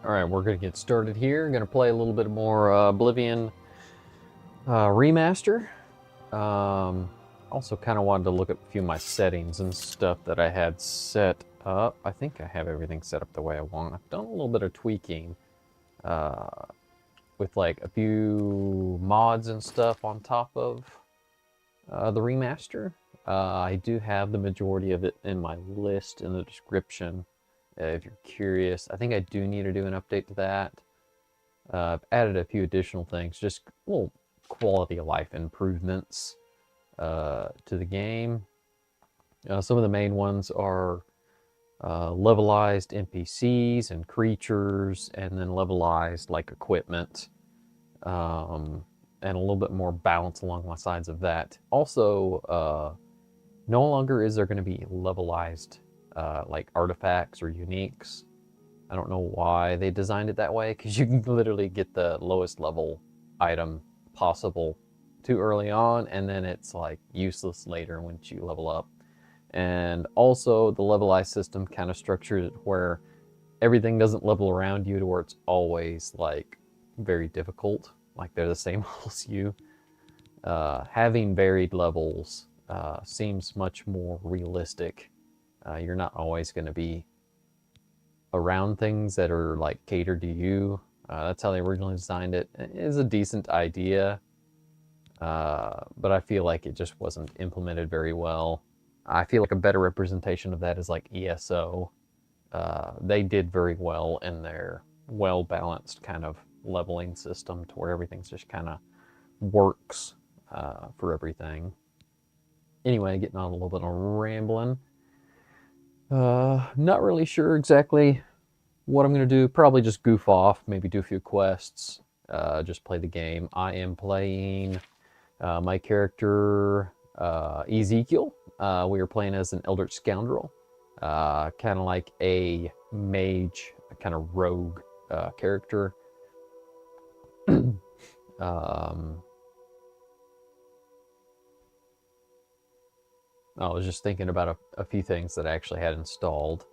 Alright, we're going to get started here. Going to play a little bit more Oblivion Remaster. Also kind of wanted to look at a few of my settings and stuff that I had set up. I think I have everything set up the way I want. I've done a little bit of tweaking with like a few mods and stuff on top of the remaster. I do have the majority of it in my list in the description. If you're curious, I think I do need to do an update to that. I've added a few additional things, just little quality of life improvements to the game. Some of the main ones are levelized NPCs and creatures, and then levelized like equipment, and a little bit more balance along the sides of that. Also, no longer is there going to be levelized like artifacts or uniques. I don't know why they designed it that way, because you can literally get the lowest level item possible too early on, and then it's like useless later once you level up. And also the levelized system kind of structured it where everything doesn't level around you to where it's always like very difficult, like they're the same as you. Having varied levels seems much more realistic. You're not always going to be around things that are like catered to you. That's how they originally designed it. It is a decent idea, but I feel like it just wasn't implemented very well. I feel like a better representation of that is like ESO. They did very well in their well-balanced kind of leveling system to where everything's just kind of works for everything. Anyway, getting on a little bit of rambling. Not really sure exactly what I'm going to do. Probably just goof off, maybe do a few quests, just play the game. I am playing my character, Ezekiel. We are playing as an Eldritch Scoundrel, kind of like a mage, kind of rogue character. I was just thinking about a few things that I actually had installed.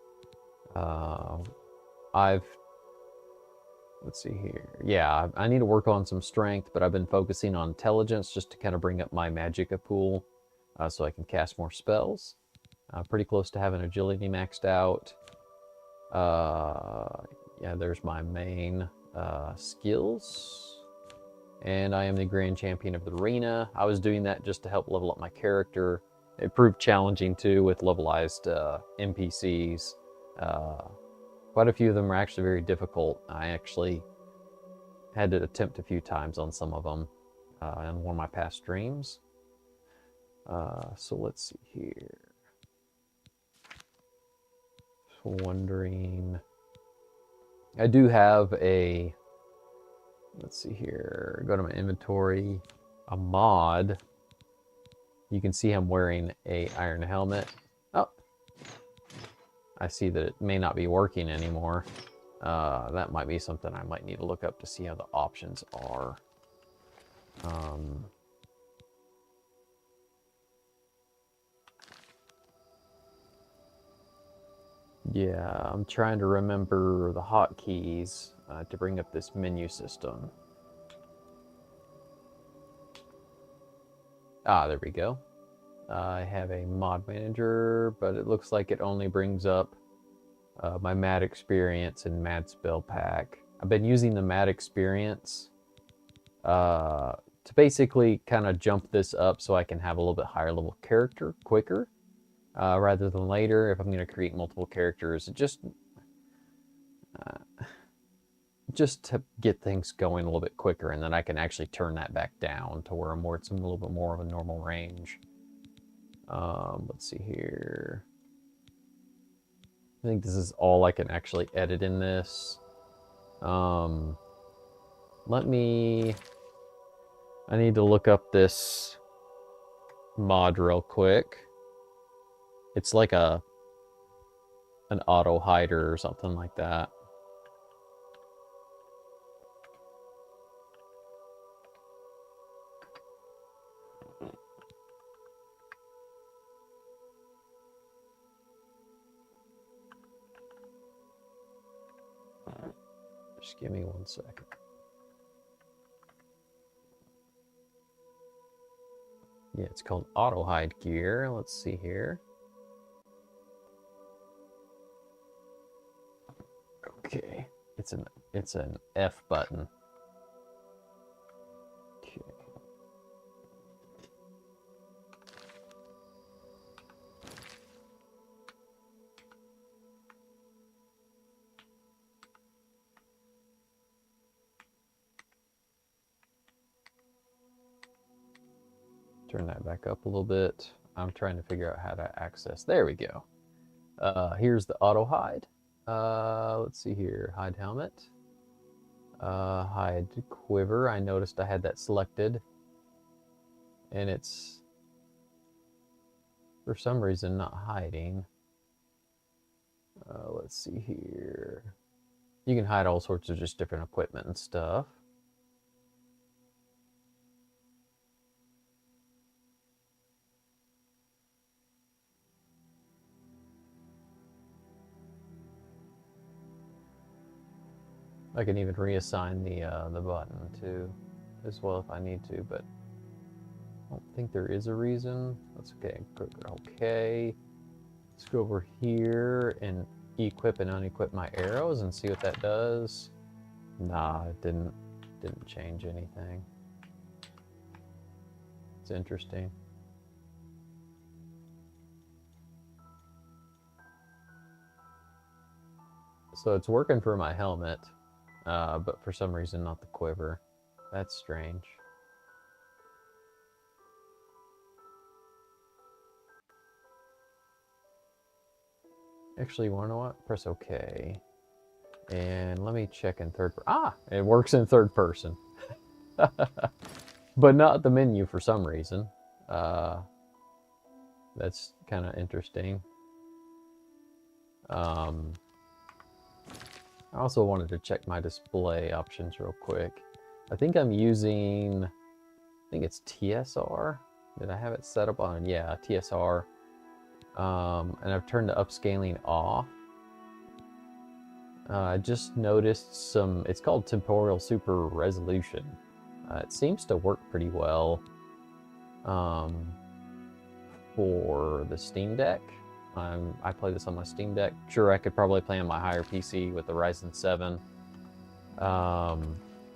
Let's see here. Yeah, I need to work on some strength, but I've been focusing on intelligence just to kind of bring up my magicka pool so I can cast more spells. Pretty close to having agility maxed out. Yeah, there's my main skills. And I am the Grand Champion of the Arena. I was doing that just to help level up my character. It proved challenging too with levelized NPCs. Quite a few of them are actually very difficult. I actually had to attempt a few times on some of them in one of my past streams. So let's see here. Just wondering. I do have a, let's see here, go to my inventory, a mod. You can see I'm wearing a iron helmet. Oh, I see that it may not be working anymore. That might be something I might need to look up to see how the options are. Yeah, I'm trying to remember the hotkeys to bring up this menu system. Ah, there we go. I have a mod manager, but it looks like it only brings up my mad experience and mad spell pack. I've been using the mad experience to basically kind of jump this up so I can have a little bit higher level character quicker rather than later if I'm going to create multiple characters. Just to get things going a little bit quicker, and then I can actually turn that back down to where it's a little bit more of a normal range. Let's see here. I think this is all I can actually edit in this. I need to look up this mod real quick. It's like an auto hider or something like that. Just give me 1 second. Yeah, it's called auto hide gear. Let's see here. Okay, it's an F button. Okay. Turn that back up a little bit. I'm trying to figure out how to access. There we go. Here's the auto hide. Let's see here. Hide helmet. Hide quiver. I noticed I had that selected. And it's, for some reason, not hiding. Let's see here. You can hide all sorts of just different equipment and stuff. I can even reassign the button too, as well if I need to, but I don't think there is a reason. That's okay. Okay. Let's go over here and equip and unequip my arrows and see what that does. Nah, it didn't change anything. It's interesting. So it's working for my helmet. But for some reason not the quiver. That's strange. Actually, you wanna know what? Press OK. And let me check in third person. Ah! It works in third person. But not the menu for some reason. That's kind of interesting. I also wanted to check my display options real quick. I think I'm using, I think it's TSR. Did I have it set up on, yeah, TSR. And I've turned the upscaling off. I just noticed some, it's called temporal super resolution. It seems to work pretty well for the Steam Deck. I play this on my Steam Deck. Sure, I could probably play on my higher PC with the Ryzen 7.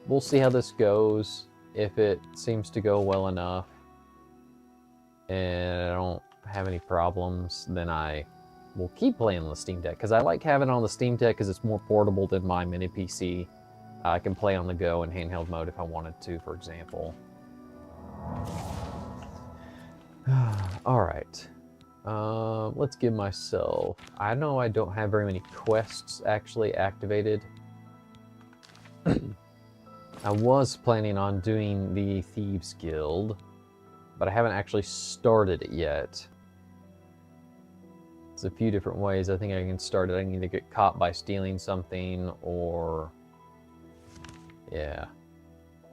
We'll see how this goes. If it seems to go well enough and I don't have any problems, then I will keep playing on the Steam Deck, because I like having it on the Steam Deck because it's more portable than my mini PC. I can play on the go in handheld mode if I wanted to, for example. All right. Let's give myself, I know I don't have very many quests actually activated. I was planning on doing the Thieves Guild, but I haven't actually started it yet. It's a few different ways I think I can start it. I can either get caught by stealing something, or yeah,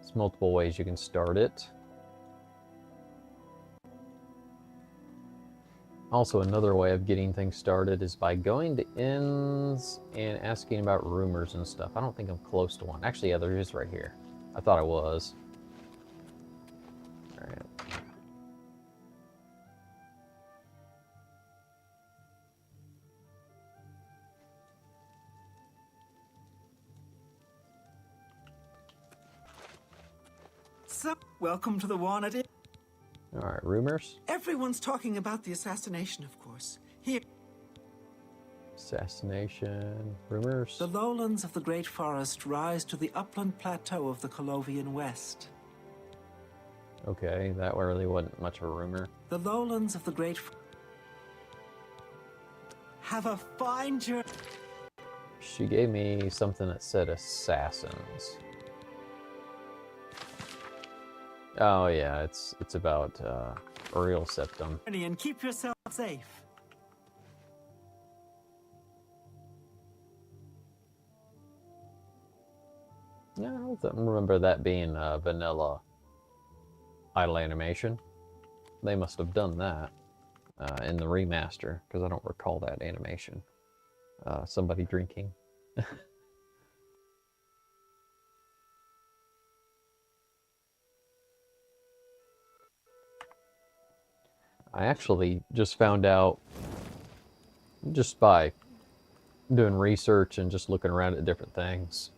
there's multiple ways you can start it. Also, another way of getting things started is by going to inns and asking about rumors and stuff. I don't think I'm close to one. Actually, yeah, there is right here. I thought I was. All right. So, welcome to the Wanted. All right, rumors. Everyone's talking about the assassination, of course. Here, Assassination, rumors. the lowlands of the Great Forest rise to the upland plateau of the Colovian West. Okay, that really wasn't much of a rumor. The lowlands of the Great have a fine journey. She gave me something that said assassins. Oh yeah, it's about Uriel Septim. And keep yourself safe. Yeah, I don't remember that being vanilla idle animation. They must have done that in the remaster, because I don't recall that animation. Somebody drinking. I actually just found out, just by doing research and just looking around at different things,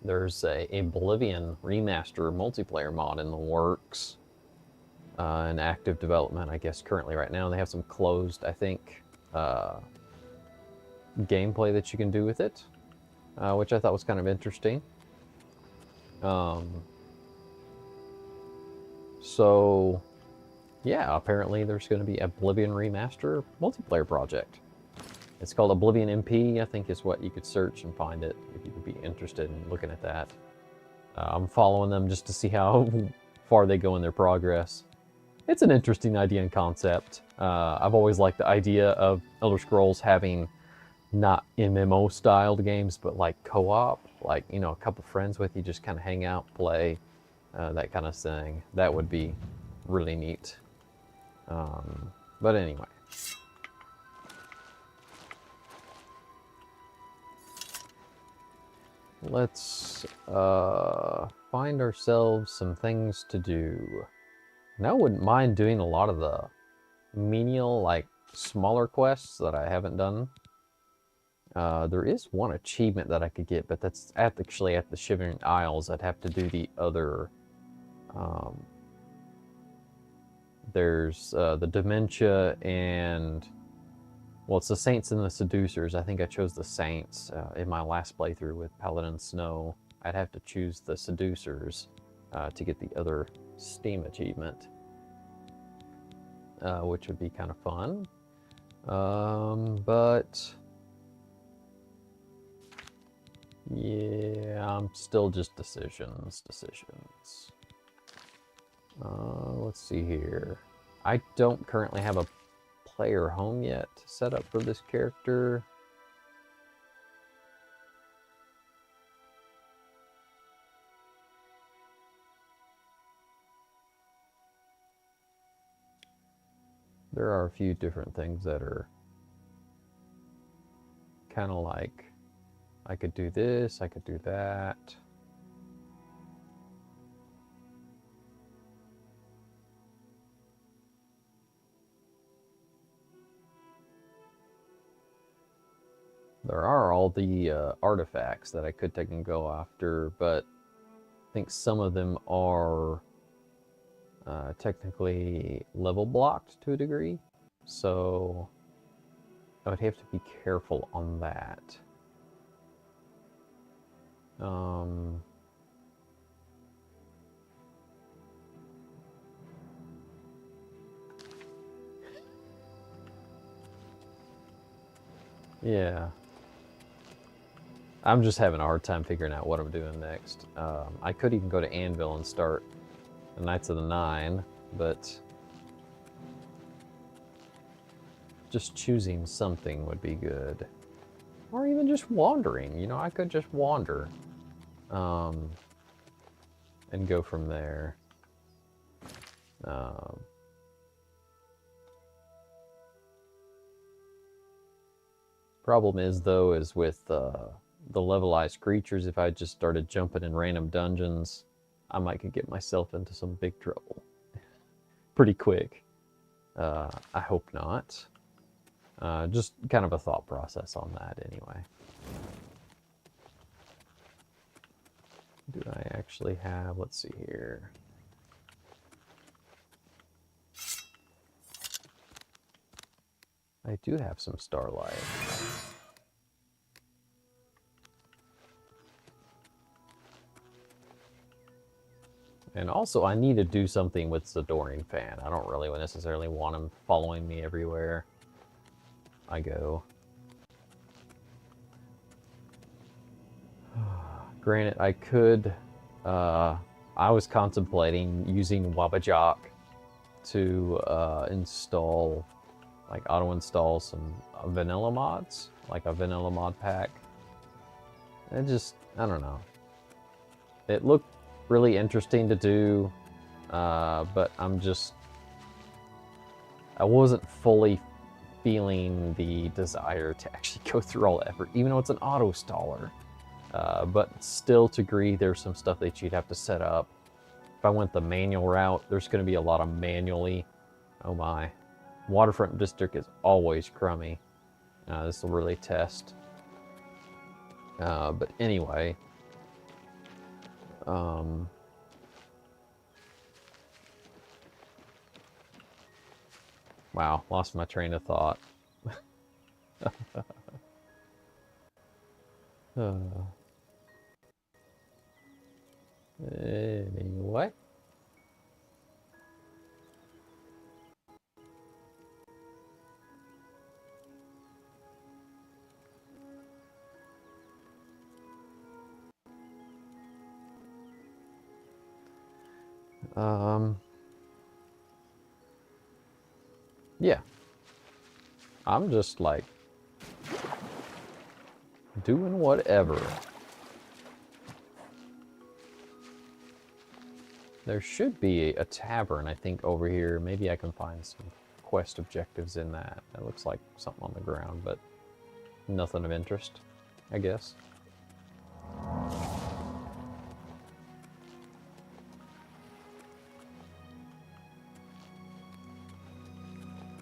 there's a Oblivion Remaster multiplayer mod in the works, in active development, I guess, currently right now. They have some closed, I think, gameplay that you can do with it, which I thought was kind of interesting. So, yeah, apparently there's going to be Oblivion Remaster multiplayer project. It's called Oblivion MP, I think is what you could search and find it if you would be interested in looking at that. I'm following them just to see how far they go in their progress. It's an interesting idea and concept. I've always liked the idea of Elder Scrolls having not MMO-styled games, but like co-op, like, you know, a couple friends with you, just kind of hang out, play, that kind of thing. That would be really neat. But anyway. Let's find ourselves some things to do. And I wouldn't mind doing a lot of the menial, like, smaller quests that I haven't done. There is one achievement that I could get, but that's actually at the Shivering Isles. I'd have to do the other... there's the Dementia and... Well, it's the Saints and the Seducers. I think I chose the Saints in my last playthrough with Paladin Snow. I'd have to choose the Seducers to get the other Steam achievement, which would be kind of fun. But yeah, I'm still just decisions. Let's see here. I don't currently have a player home yet set up for this character. There are a few different things that are kind of like, I could do this, I could do that. There are all the artifacts that I could take and go after, but I think some of them are technically level blocked to a degree, so I would have to be careful on that. Yeah. I'm just having a hard time figuring out what I'm doing next. I could even go to Anvil and start the Knights of the Nine, but just choosing something would be good. Or even just wandering, you know, I could just wander and go from there. Problem is, though, is with the levelized creatures, if I just started jumping in random dungeons, I might could get myself into some big trouble pretty quick. I hope not. Just kind of a thought process on that anyway. Do I actually have, let's see here. I do have some starlight. And also, I need to do something with Zadoran Fan. I don't really necessarily want him following me everywhere I go. Granted, I could... I was contemplating using Wabajok to install, like auto-install some vanilla mods, like a vanilla mod pack. It just, I don't know. It looked really interesting to do, but I wasn't fully feeling the desire to actually go through all the effort, even though it's an auto-staller. But still, to agree, there's some stuff that you'd have to set up. If I went the manual route, there's going to be a lot of manually. Oh my. Waterfront District is always crummy. This will really test. But anyway, wow, lost my train of thought. Anyway. Yeah. I'm just like doing whatever. There should be a tavern, I think, over here. Maybe I can find some quest objectives in that. That looks like something on the ground, but nothing of interest, I guess.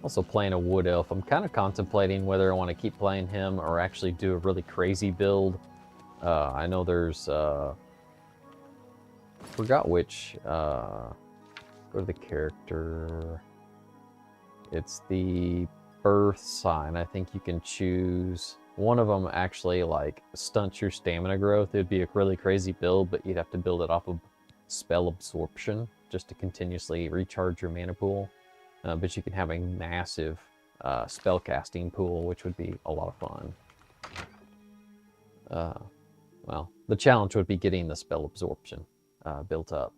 Also playing a wood elf. I'm kind of contemplating whether I want to keep playing him or actually do a really crazy build. I know there's forgot which go to the character. It's the birth sign. I think you can choose one of them. Actually, like, stunts your stamina growth. It would be a really crazy build, but you'd have to build it off of spell absorption just to continuously recharge your mana pool. But you can have a massive spell casting pool, which would be a lot of fun. Well, the challenge would be getting the spell absorption built up.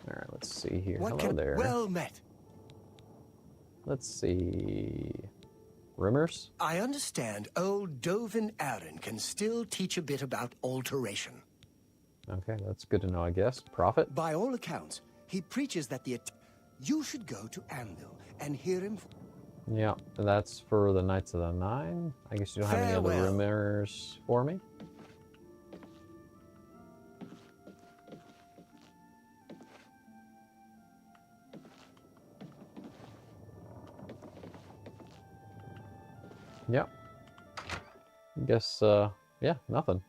All right, let's see here. Hello there. Well met. Let's see. Rumors? I understand old Dovin Aaron can still teach a bit about alteration. Okay, that's good to know, I guess. Prophet? By all accounts, he preaches that you should go to Anvil and hear him. Yeah, that's for the Knights of the Nine. I guess you don't have any other rumors for me? Yep. I guess, yeah, nothing.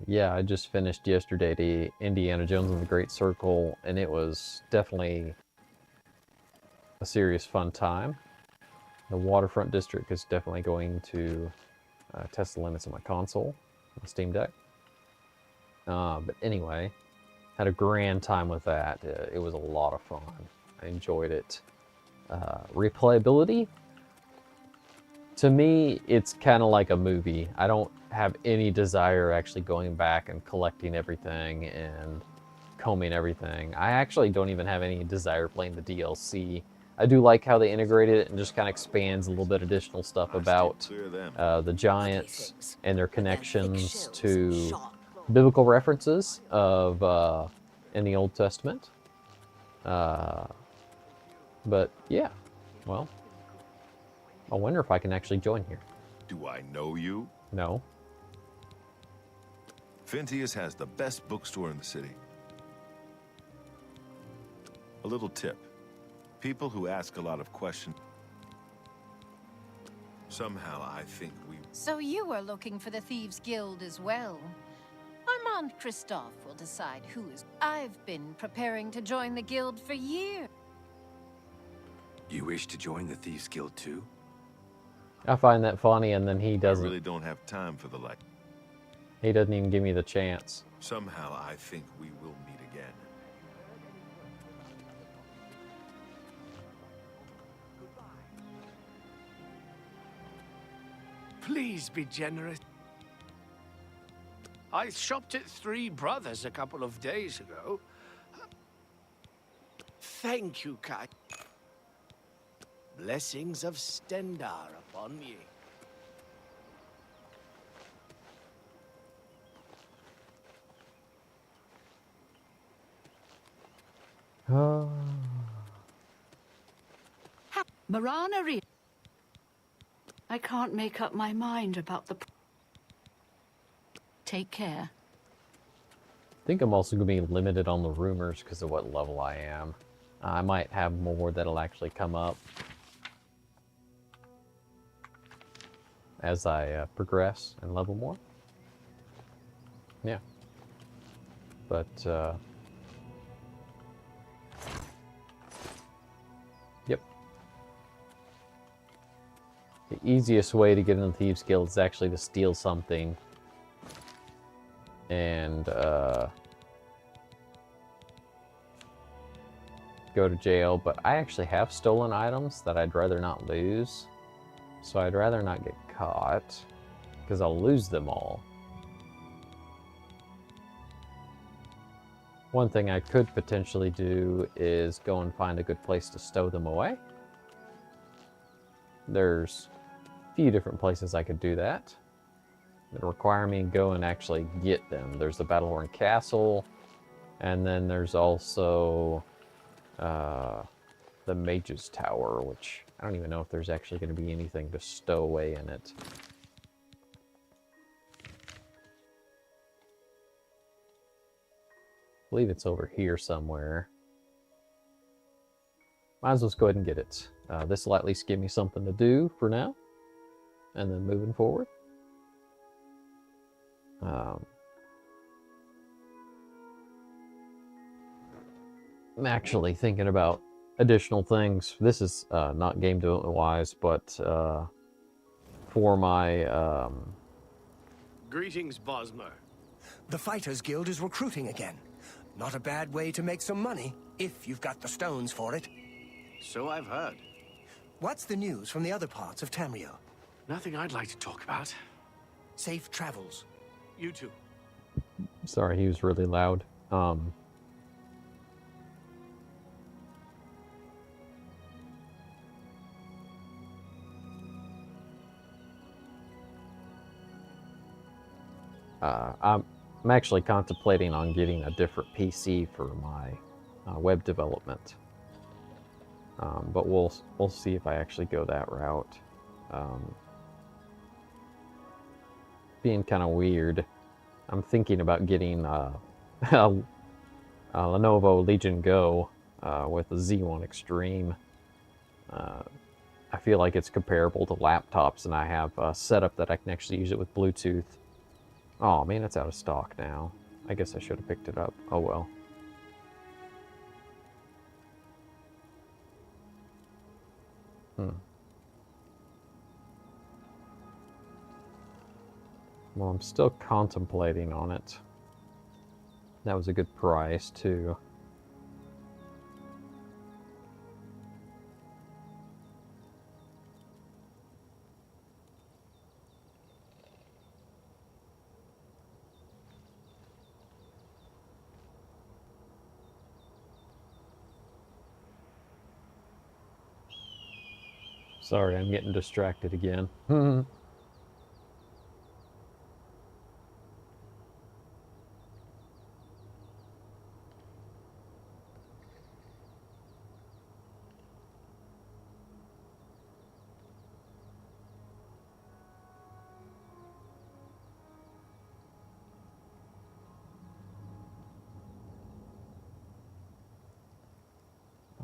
Yeah, I just finished yesterday the Indiana Jones and the Great Circle, and it was definitely a serious fun time. The Waterfront District is definitely going to test the limits of my console, the Steam Deck. But anyway, had a grand time with that. It was a lot of fun. I enjoyed it. Replayability? To me, it's kind of like a movie. I don't have any desire actually going back and collecting everything and combing everything. I actually don't even have any desire playing the DLC. I do like how they integrated it and just kind of expands a little bit additional stuff about the giants and their connections to biblical references of in the Old Testament. But yeah, well, I wonder if I can actually join here. Do I know you? No. Phintius has the best bookstore in the city. A little tip. People who ask a lot of questions. Somehow I think we... So you are looking for the Thieves Guild as well? Armand Christophe will decide who is... I've been preparing to join the guild for years. You wish to join the Thieves Guild too? I find that funny, and then he doesn't. I really don't have time for the like. He doesn't even give me the chance. Somehow I think we will meet again. Please be generous. I shopped at Three Brothers a couple of days ago. Thank you, Kai. Blessings of Stendar upon ye. Marana Re. I can't make up my mind about the... Take care. I think I'm also going to be limited on the rumors because of what level I am. I might have more that'll actually come up as I progress and level more. Yeah. But, yep. The easiest way to get in the Thieves Guild is actually to steal something and go to jail, but I actually have stolen items that I'd rather not lose, so I'd rather not get caught because I'll lose them all. One thing I could potentially do is go and find a good place to stow them away. There's a few different places I could do that that require me to go and actually get them. There's the Battlehorn Castle, and then there's also the Mage's Tower, which I don't even know if there's actually going to be anything to stow away in it. I believe it's over here somewhere. Might as well go ahead and get it. This will at least give me something to do for now, and then moving forward. I'm actually thinking about additional things. This is not game development wise, but for my Greetings, Bosmer. The Fighters Guild is recruiting again. Not a bad way to make some money, if you've got the stones for it. So I've heard. What's the news from the other parts of Tamriel? Nothing I'd like to talk about. Safe travels. You too. sorry, he was really loud. I'm actually contemplating on getting a different PC for my web development, but we'll see if I actually go that route. Being kind of weird, I'm thinking about getting a Lenovo Legion Go with a Z1 Extreme. I feel like it's comparable to laptops, and I have a setup that I can actually use it with Bluetooth. Oh man, it's out of stock now. I guess I should have picked it up. Oh well. Well, I'm still contemplating on it. That was a good price too. Sorry, I'm getting distracted again.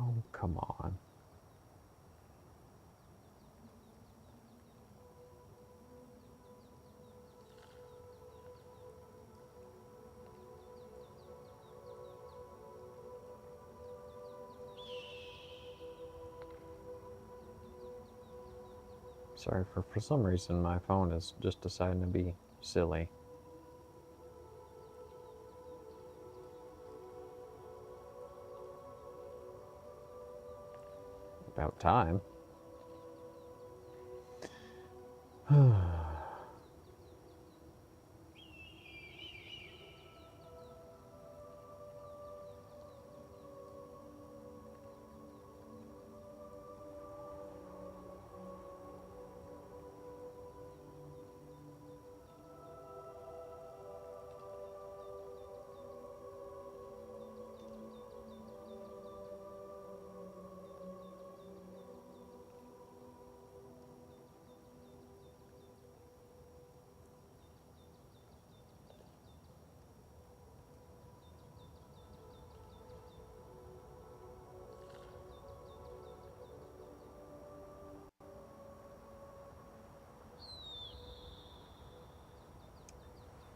Oh, come on. Sorry, for some reason my phone is just deciding to be silly. About time.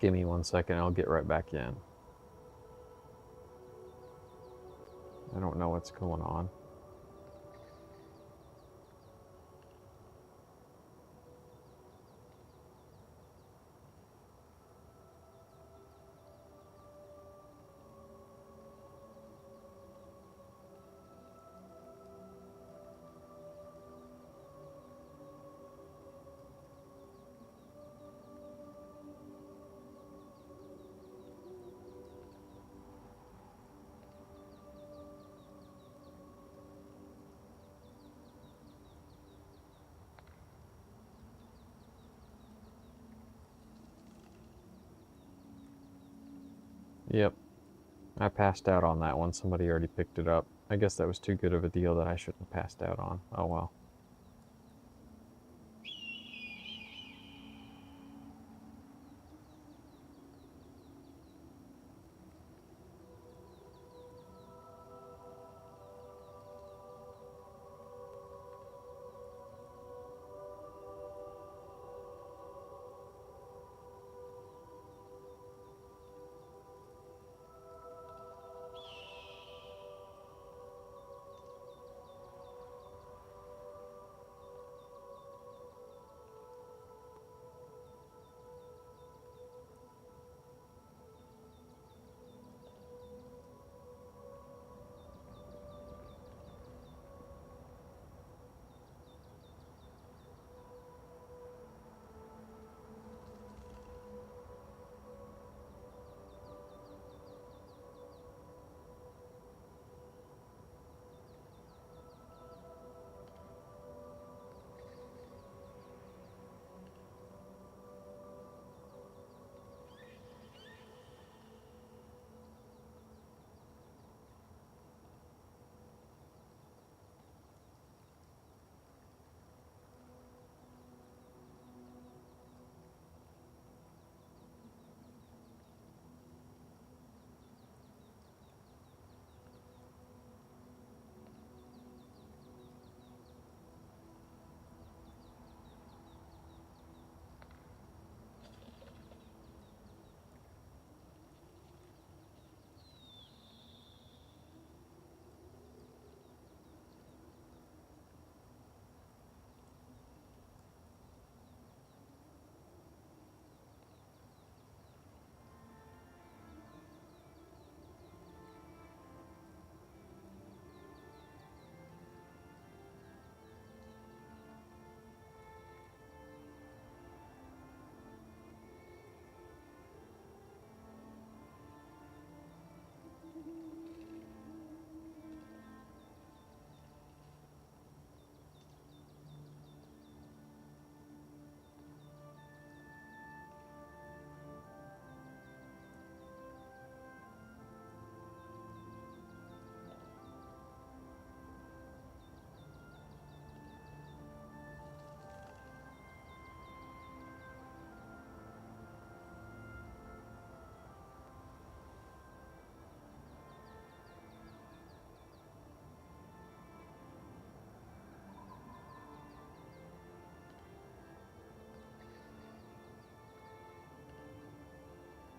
give me 1 second, I'll get right back in. I don't know what's going on. Yep, I passed out on that one. Somebody already picked it up. I guess that was too good of a deal that I shouldn't have passed out on. Oh well.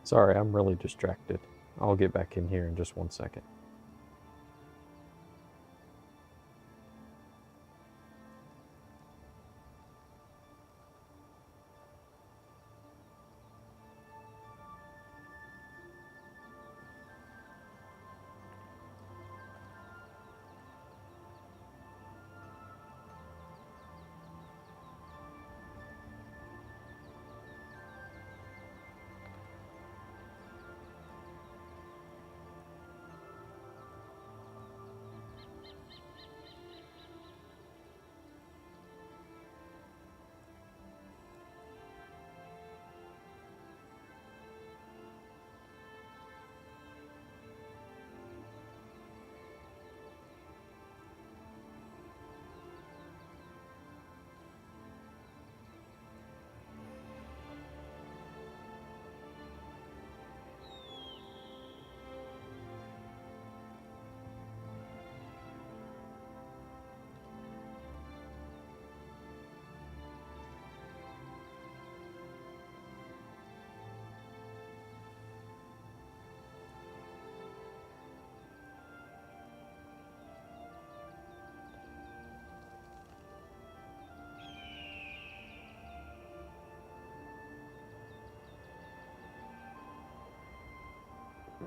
Sorry, I'm really distracted. I'll get back in here in just 1 second.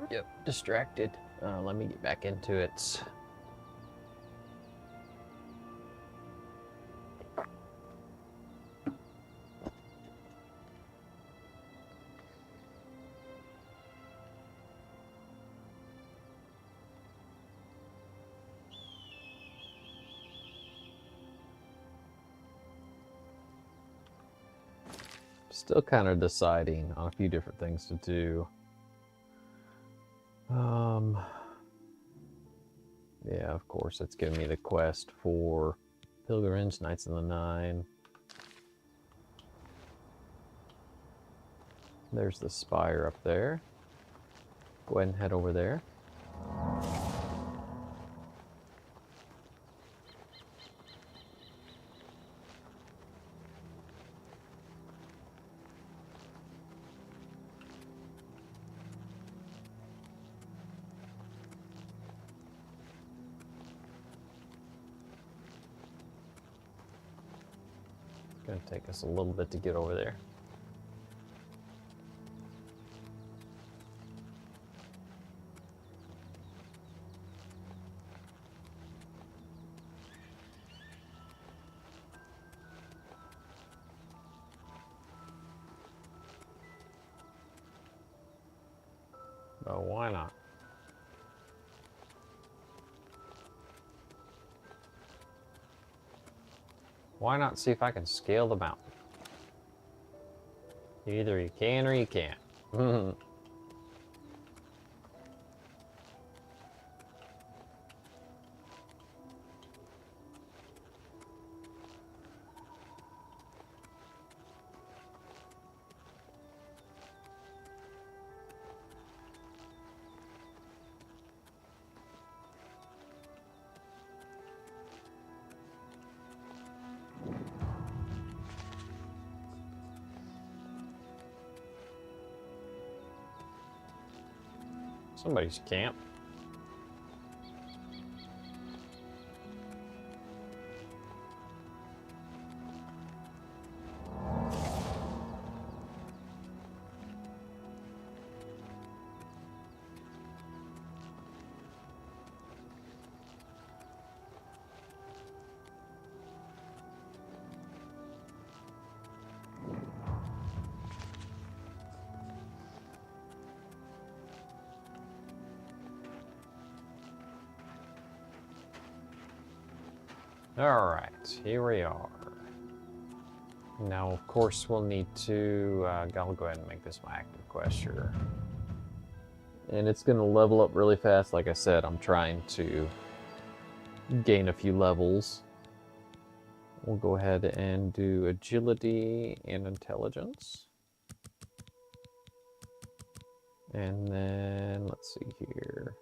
Yep, distracted. Let me get back into it. Still kind of deciding on a few different things to do. Yeah, of course, it's giving me the quest for Pilgrims, Knights of the Nine. There's the spire up there. Go ahead and head over there. Gonna take us a little bit to get over there. But why not? Why not see if I can scale the mountain? Either you can or you can't. Somebody's camp. Alright, here we are. Now, of course, we'll need to... I'll go ahead and make this my active quest here. And it's going to level up really fast. Like I said, I'm trying to gain a few levels. We'll go ahead and do agility and intelligence. And then, let's see here.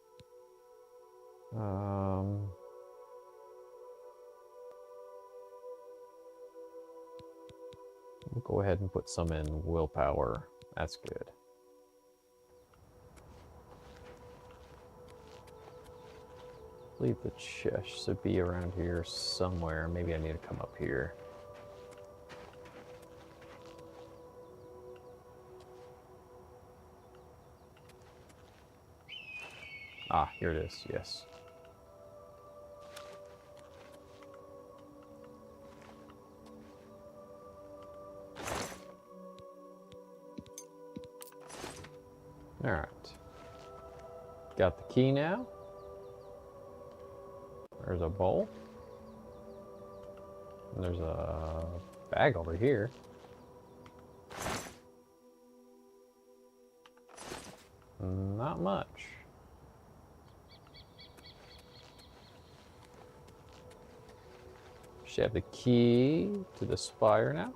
We'll go ahead and put some in willpower. That's good. I believe the chest should be around here somewhere. Maybe I need to come up here. Ah, here it is, yes. Alright. Got the key now. There's a bowl. And there's a bag over here. Not much. Should have the key to the spire now.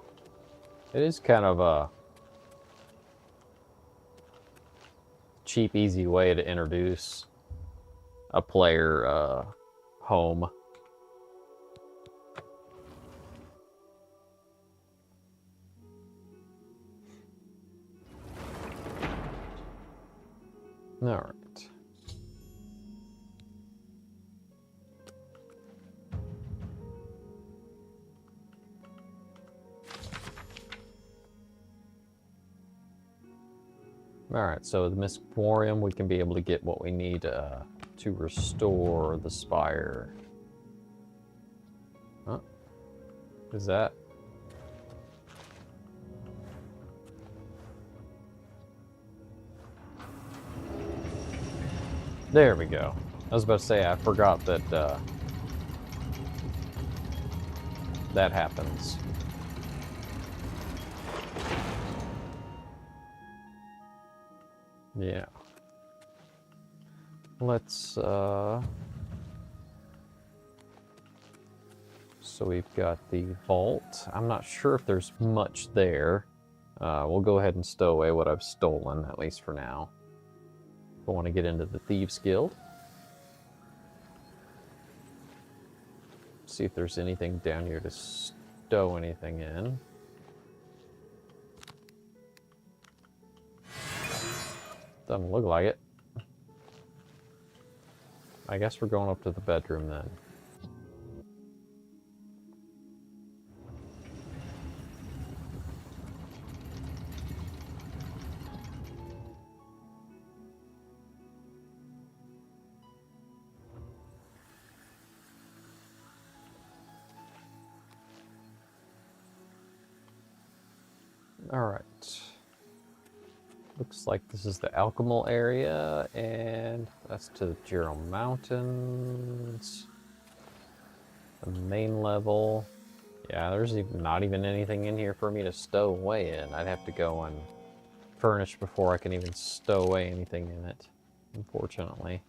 It is kind of a cheap, easy way to introduce a player home. All right. Alright, so the Mystic Emporium, we can be able to get what we need to restore the spire. Huh? Is that? There we go. I was about to say, I forgot that that happens. Yeah. Let's, so we've got the vault. I'm not sure if there's much there. We'll go ahead and stow away what I've stolen, at least for now. I want to get into the Thieves Guild. See if there's anything down here to stow anything in. Doesn't look like it. I guess we're going up to the bedroom then. Alright. Looks like this is the Alchemal area, and that's to the Gerald Mountains. The main level. Yeah, there's not even anything in here for me to stow away in. I'd have to go and furnish before I can even stow away anything in it, unfortunately.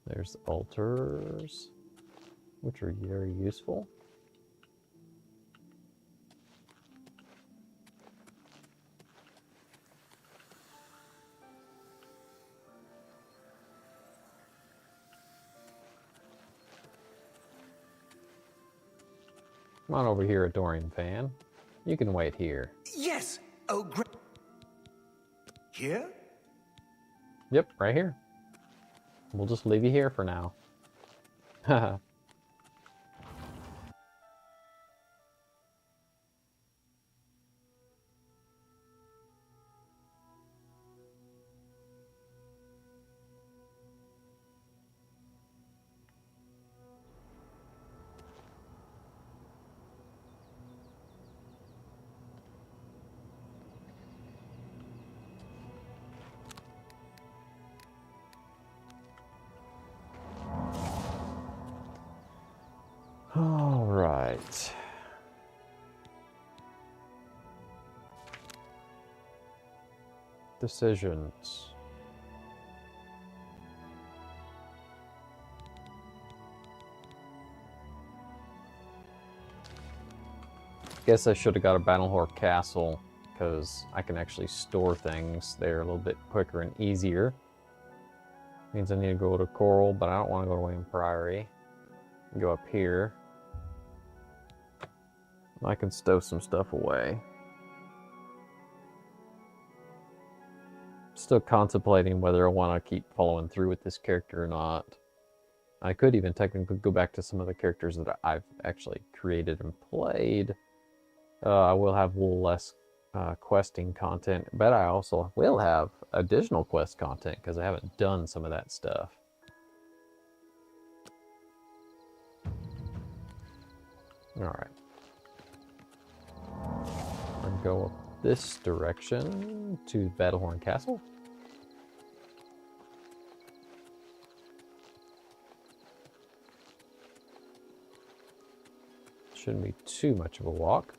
There's altars, which are very useful. Come on over here, Dorian fan. You can wait here. Yes! Oh, great. Here? Yep, right here. We'll just leave you here for now. Haha. All right. Decisions. Guess I should have got a Battlehorse Castle, because I can actually store things there a little bit quicker and easier. Means I need to go to Coral, but I don't want to go to William Priory. Go up here. I can stow some stuff away. Still contemplating whether I want to keep following through with this character or not. I could even technically go back to some of the characters that I've actually created and played. I will have a little less questing content, but I also will have additional quest content because I haven't done some of that stuff. Alright. We're going to go up this direction to Battlehorn Castle. Shouldn't be too much of a walk.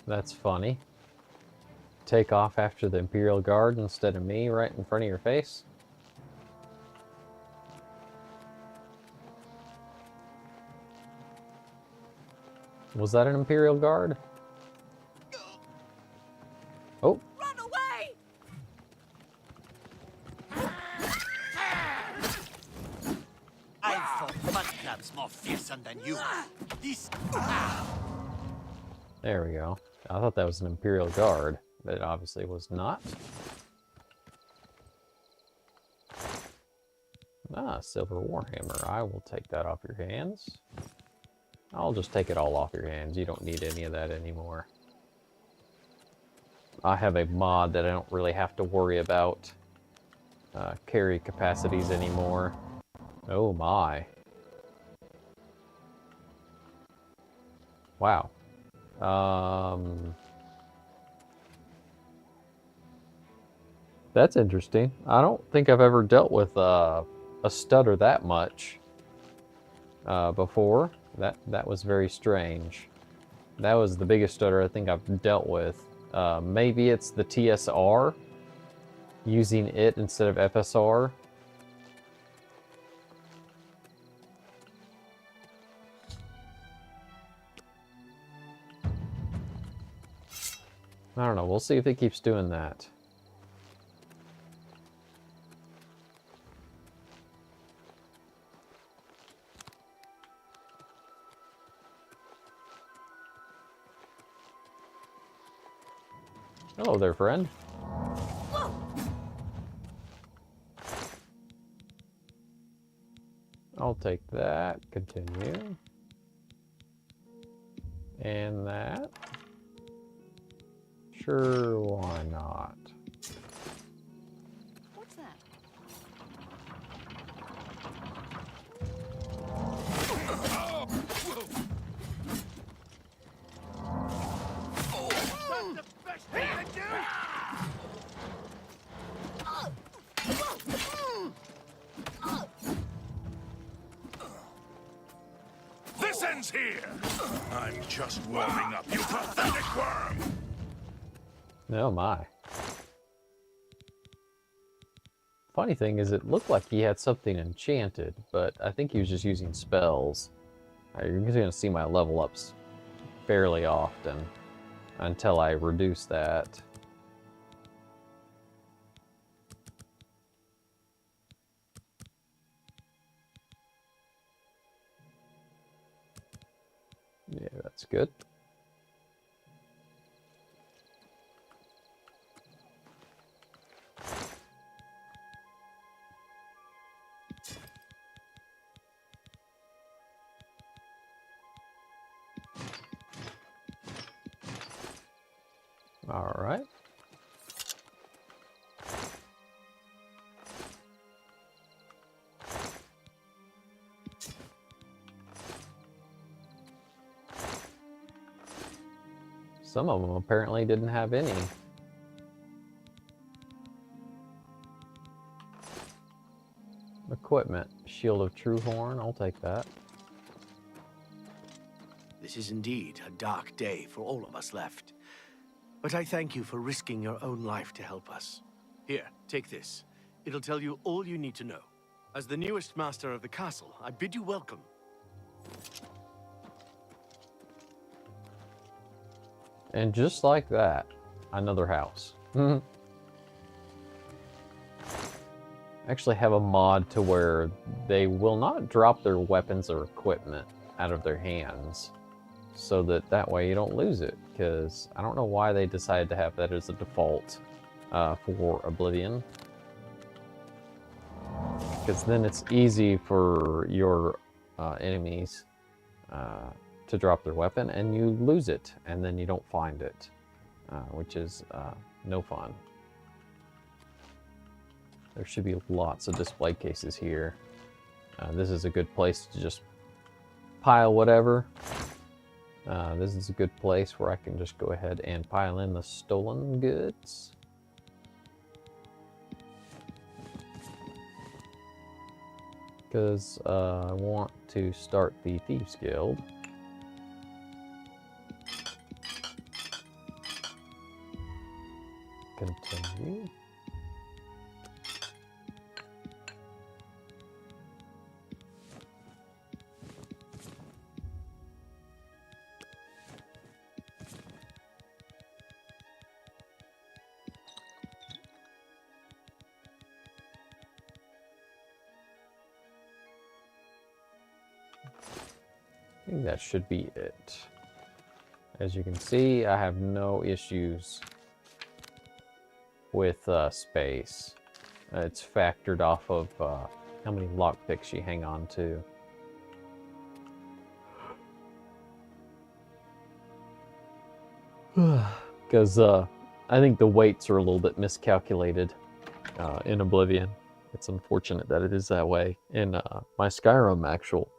That's funny. Take off after the Imperial Guard instead of me right in front of your face. Was that an Imperial Guard? Oh. Run away! I thought mud crabs more fearsome than you. This. There we go. I thought that was an Imperial Guard, but it obviously was not. Ah, Silver Warhammer. I will take that off your hands. I'll just take it all off your hands. You don't need any of that anymore. I have a mod that I don't really have to worry about carry capacities anymore. Oh my. Wow. That's interesting. I don't think I've ever dealt with a stutter that much before. That was very strange. That was the biggest stutter I think I've dealt with. Maybe it's the TSR, using it instead of FSR. I don't know. We'll see if it keeps doing that. Hello there, friend. I'll take that. Continue. And that. Sure, why not? What's that? This ends here! I'm just warming up, you pathetic worm! Oh my. Funny thing is, it looked like he had something enchanted, but I think he was just using spells. You're going to see my level ups fairly often until I reduce that. Yeah, that's good. All right. Some of them apparently didn't have any. Equipment. Shield of Truehorn, I'll take that. This is indeed a dark day for all of us left. But I thank you for risking your own life to help us. Here, take this. It'll tell you all you need to know. As the newest master of the castle, I bid you welcome. And just like that, another house. Actually have a mod to where they will not drop their weapons or equipment out of their hands, so that way you don't lose it, because I don't know why they decided to have that as a default for Oblivion, because then it's easy for your enemies to drop their weapon and you lose it and then you don't find it, which is no fun. There should be lots of display cases here. This is a good place to just pile whatever. This is a good place where I can just go ahead and pile in the stolen goods. Because I want to start the Thieves Guild. I think that should be it. As you can see, I have no issues with space. It's factored off of how many lockpicks you hang on to. Because I think the weights are a little bit miscalculated in Oblivion. It's unfortunate that it is that way. In my Skyrim actual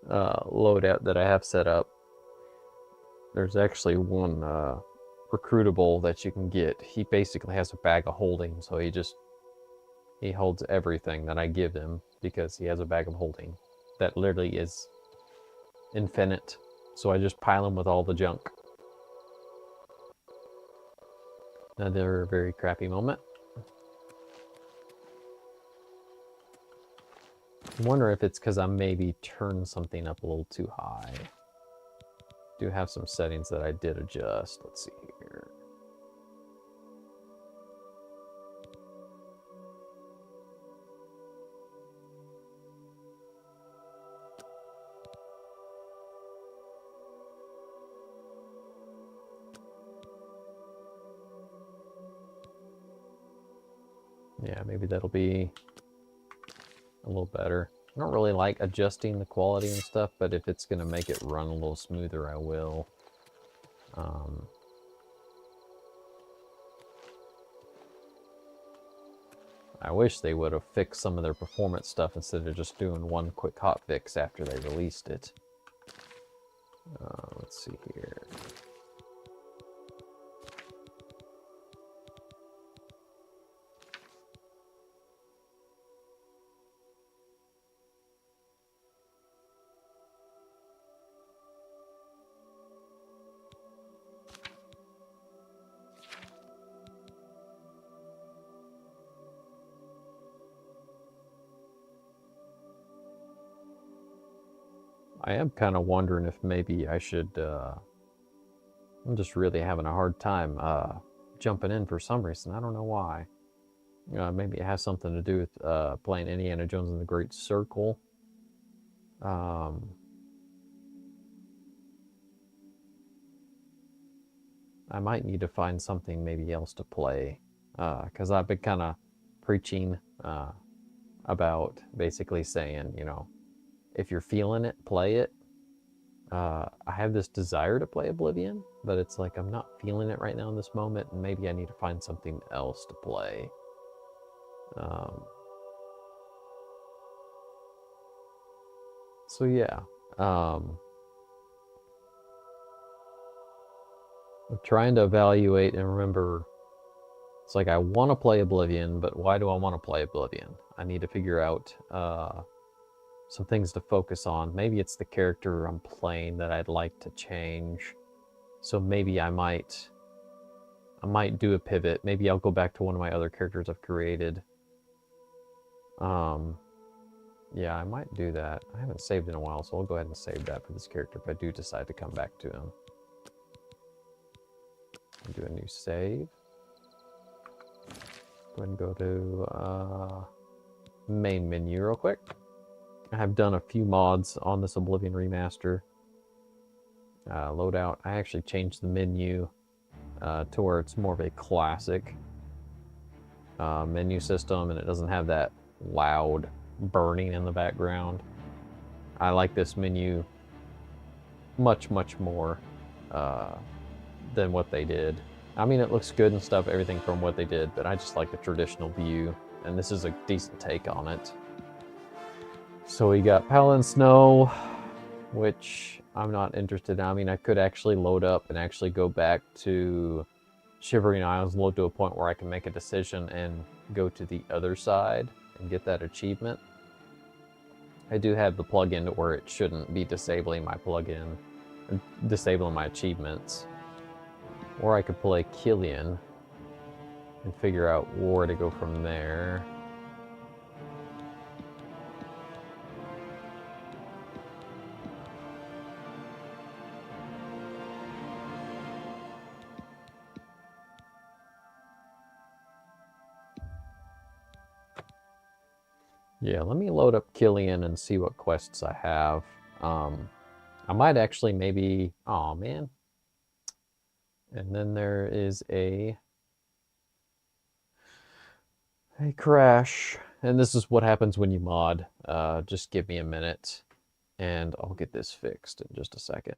loadout that I have set up, there's actually one recruitable that you can get. He basically has a bag of holding, so he holds everything that I give him because he has a bag of holding that literally is infinite. So I just pile him with all the junk. Another very crappy moment. I wonder if it's because I maybe turned something up a little too high. Do have some settings that I did adjust. Let's see here. Yeah, maybe that'll be a little better. I don't really like adjusting the quality and stuff, but if it's going to make it run a little smoother, I will. I wish they would have fixed some of their performance stuff instead of just doing one quick hotfix after they released it. Let's see here. I am kind of wondering if maybe I should, I'm just really having a hard time jumping in for some reason. I don't know why. Maybe it has something to do with playing Indiana Jones and the Great Circle. I might need to find something maybe else to play. Because I've been kind of preaching about basically saying, you know, if you're feeling it, play it. I have this desire to play Oblivion, but it's like I'm not feeling it right now in this moment, and maybe I need to find something else to play. So yeah, I'm trying to evaluate and remember. It's like I want to play Oblivion, but why do I want to play Oblivion? I need to figure out some things to focus on. Maybe it's the character I'm playing that I'd like to change. So maybe I might do a pivot. Maybe I'll go back to one of my other characters I've created. Yeah, I might do that. I haven't saved in a while, so I'll go ahead and save that for this character if I do decide to come back to him. I'll do a new save. Go ahead and go to main menu real quick. I have done a few mods on this Oblivion Remaster. Loadout. I actually changed the menu to where it's more of a classic menu system, and it doesn't have that loud burning in the background. I like this menu much more than what they did. I mean, it looks good and stuff, everything from what they did, but I just like the traditional view, and this is a decent take on it. So we got Paladin Snow, which I'm not interested in. I mean, I could actually load up and actually go back to Shivering Isles, load to a point where I can make a decision and go to the other side and get that achievement. I do have the plugin to where it shouldn't be disabling my plugin, disabling my achievements. Or I could play Chameleon and figure out where to go from there. Yeah, let me load up Chameleon and see what quests I have. I might actually maybe... Oh man. And then there is a crash. And this is what happens when you mod. Just give me a minute and I'll get this fixed in just a second.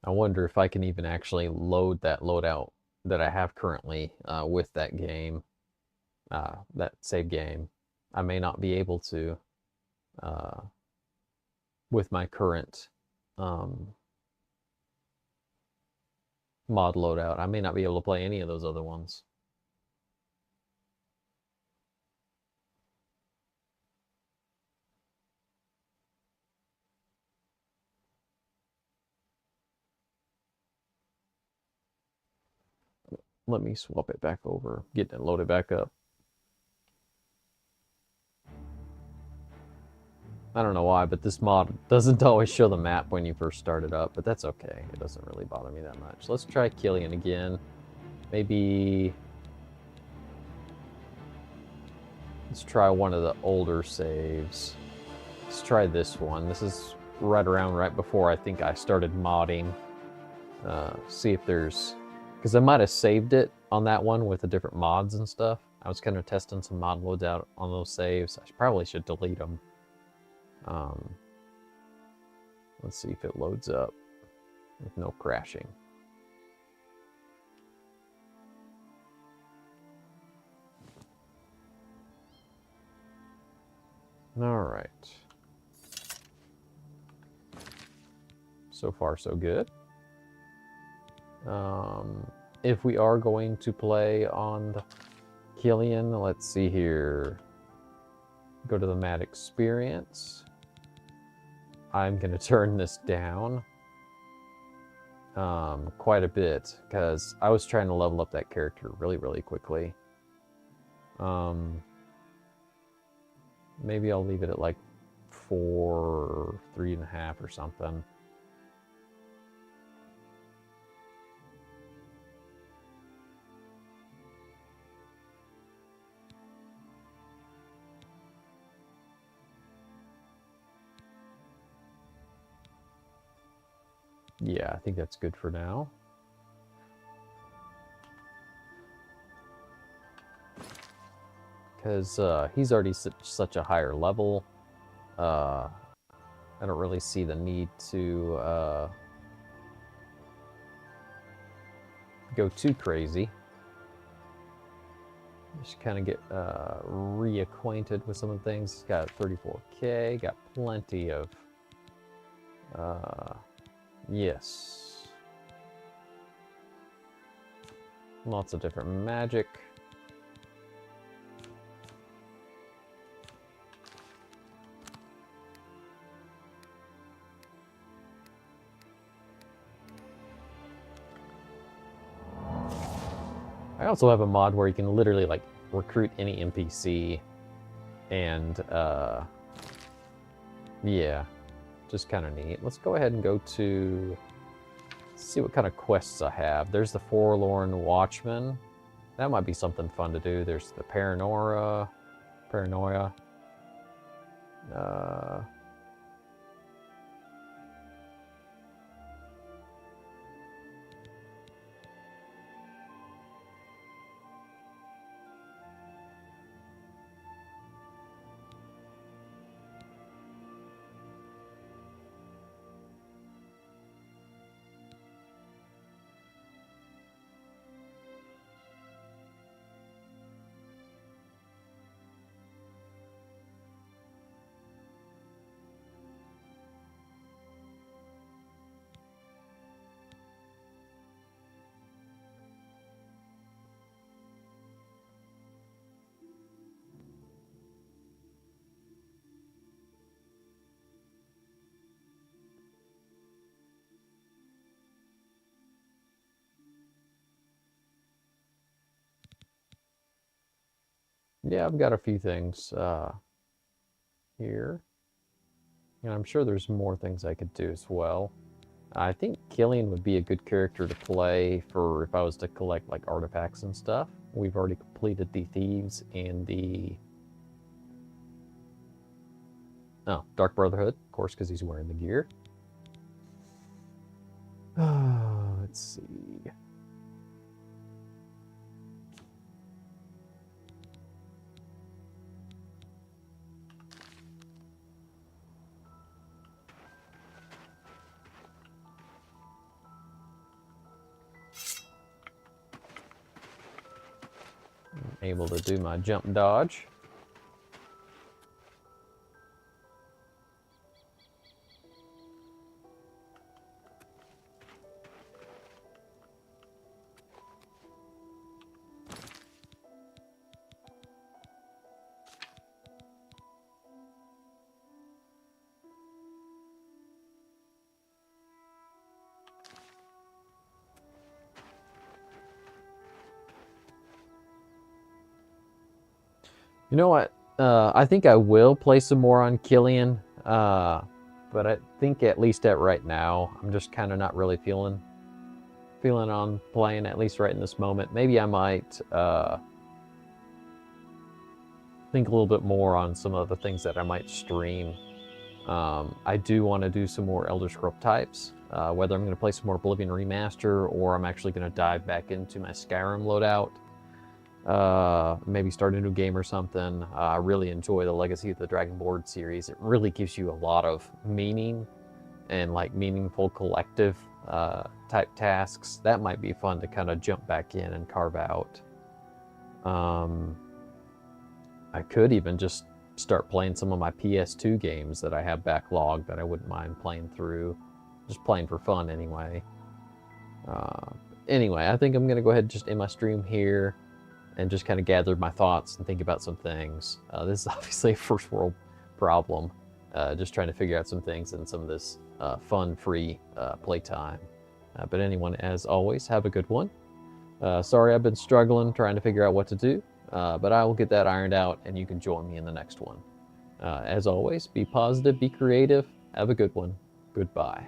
I wonder if I can even actually load that loadout that I have currently with that game, that save game. I may not be able to with my current mod loadout. I may not be able to play any of those other ones. Let me swap it back over, get it loaded back up. I don't know why, but this mod doesn't always show the map when you first start it up, but that's okay. It doesn't really bother me that much. Let's try Chameleon again. Maybe... Let's try one of the older saves. Let's try this one. This is right before I think I started modding. See if there's... Because I might have saved it on that one with the different mods and stuff. I was kind of testing some mod loads out on those saves. I probably should delete them. Let's see if it loads up with no crashing. All right. So far, so good. If we are going to play on the Chameleon, let's see here. Go to the map experience. I'm going to turn this down quite a bit because I was trying to level up that character really quickly. Maybe I'll leave it at like 4, 3.5 or something. Yeah, I think that's good for now. Because he's already such a higher level. I don't really see the need to go too crazy. Just kind of get reacquainted with some of the things. Got 34K, got plenty of... yes. Lots of different magic. I also have a mod where you can literally like recruit any NPC and yeah, just kind of neat. Let's go ahead and go to see what kind of quests I have. There's the Forlorn Watchman. That might be something fun to do. There's the Paranoia. Yeah, I've got a few things here. And I'm sure there's more things I could do as well. I think Killian would be a good character to play for if I was to collect like artifacts and stuff. We've already completed the Thieves and the Dark Brotherhood, of course, because he's wearing the gear. Let's see. I'm able to do my jump dodge. You know what? I think I will play some more on Killian, but I think at least at right now, I'm just kind of not really feeling on playing, at least right in this moment. Maybe I might think a little bit more on some of the things that I might stream. I do want to do some more Elder Scroll types, whether I'm going to play some more Oblivion Remaster or I'm actually going to dive back into my Skyrim loadout. Maybe start a new game or something. I really enjoy the Legacy of the Dragonborn series. It really gives you a lot of meaning and like meaningful collective type tasks. That might be fun to kind of jump back in and carve out. I could even just start playing some of my PS2 games that I have backlogged that I wouldn't mind playing through. Just playing for fun anyway. Anyway, I think I'm going to go ahead and just end my stream here and just kind of gather my thoughts and think about some things. This is obviously a first world problem. Just trying to figure out some things in some of this fun, free playtime. But anyone, as always, have a good one. Sorry I've been struggling trying to figure out what to do, but I will get that ironed out and you can join me in the next one. As always, be positive, be creative, have a good one. Goodbye.